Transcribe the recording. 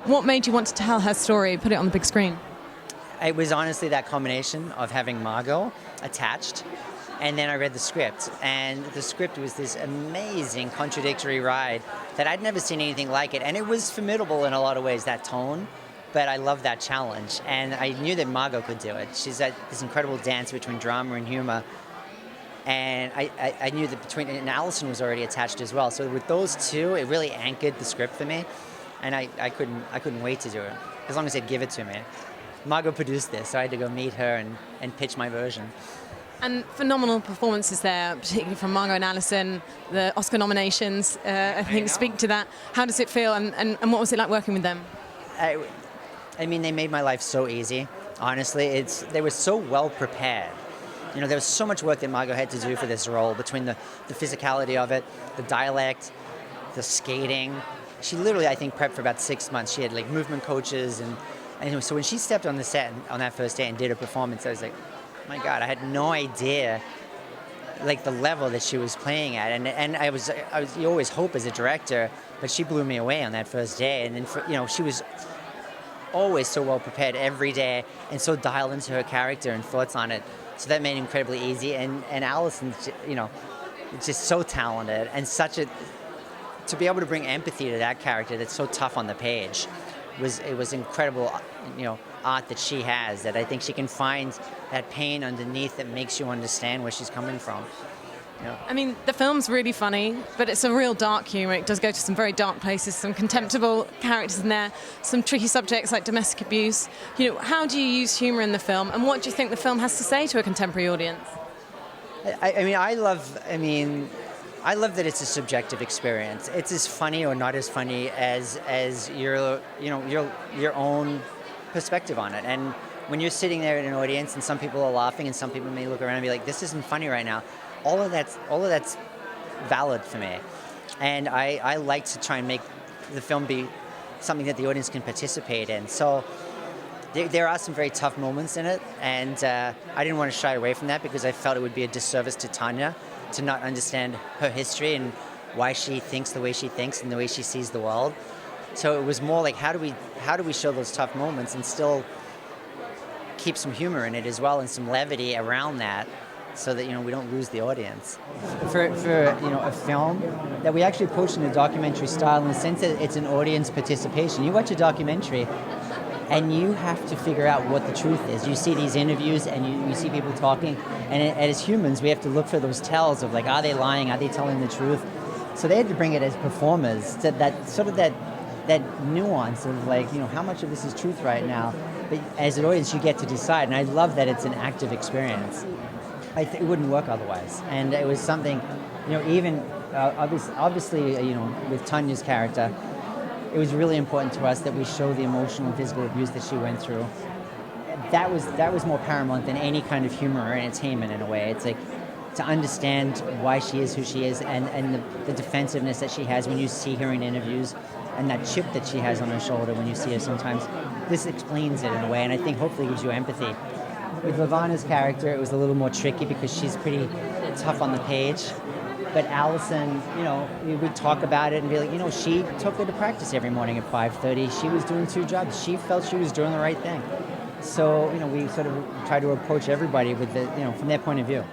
What made you want to tell her story, put it on the big screen? It was honestly that combination of having Margot attached, and then I read the script, and the script was this amazing contradictory ride that I'd never seen anything like it, and it was formidable in a lot of ways, that tone, but I loved that challenge, and I knew that Margot could do it. She's at this incredible dance between drama and humor, and I knew that and Allison was already attached as well, so with those two, it really anchored the script for me, and I couldn't wait to do it, as long as they'd give it to me. Margot produced this, so I had to go meet her and pitch my version. And phenomenal performances there, particularly from Margot and Allison. The Oscar nominations, I think, speak to that. How does it feel, and what was it like working with them? I mean, they made my life so easy, honestly. They were so well prepared. You know, there was so much work that Margot had to do for this role, between the physicality of it, the dialect, the skating. She literally, I think, prepped for about 6 months. She had like movement coaches, and so when she stepped on the set on that first day and did a performance, I was like, my God, I had no idea like the level that she was playing at, and I was you always hope as a director, but she blew me away on that first day, and then she was always so well prepared every day and so dialed into her character and thoughts on it, so that made it incredibly easy. And Allison's just so talented, and to be able to bring empathy to that character that's so tough on the page was incredible, art that she has, that I think she can find that pain underneath that makes you understand where she's coming from. I mean, the film's really funny, but it's a real dark humour. It does go to some very dark places, some contemptible characters in there, some tricky subjects like domestic abuse. How do you use humour in the film, and what do you think the film has to say to a contemporary audience? I love that it's a subjective experience. It's as funny or not as funny as your own perspective on it. And when you're sitting there in an audience and some people are laughing and some people may look around and be like, this isn't funny right now, all of that's valid for me. And I like to try and make the film be something that the audience can participate in. So there are some very tough moments in it, and I didn't want to shy away from that because I felt it would be a disservice to Tonya to not understand her history and why she thinks the way she thinks and the way she sees the world. So it was more like, how do we show those tough moments and still keep some humor in it as well and some levity around that, so that we don't lose the audience. For a film that we actually approach in a documentary style, in the sense that it's an audience participation. You watch a documentary and you have to figure out what the truth is. You see these interviews and you see people talking, and as humans we have to look for those tells of like, are they lying, are they telling the truth? So they had to bring it as performers, that nuance of like, how much of this is truth right now. But as an audience you get to decide, and I love that it's an active experience. It wouldn't work otherwise, and it was something, even obviously, with Tonya's character, it was really important to us that we show the emotional and physical abuse that she went through. That was more paramount than any kind of humor or entertainment in a way. It's like to understand why she is who she is, and the defensiveness that she has when you see her in interviews, and that chip that she has on her shoulder when you see her sometimes. This explains it in a way, and I think hopefully gives you empathy. With Lavana's character, it was a little more tricky because she's pretty tough on the page. But Allison, we'd talk about it and be like, she took her to practice every morning at 5:30. She was doing 2 jobs. She felt she was doing the right thing. So, we sort of try to approach everybody with from their point of view.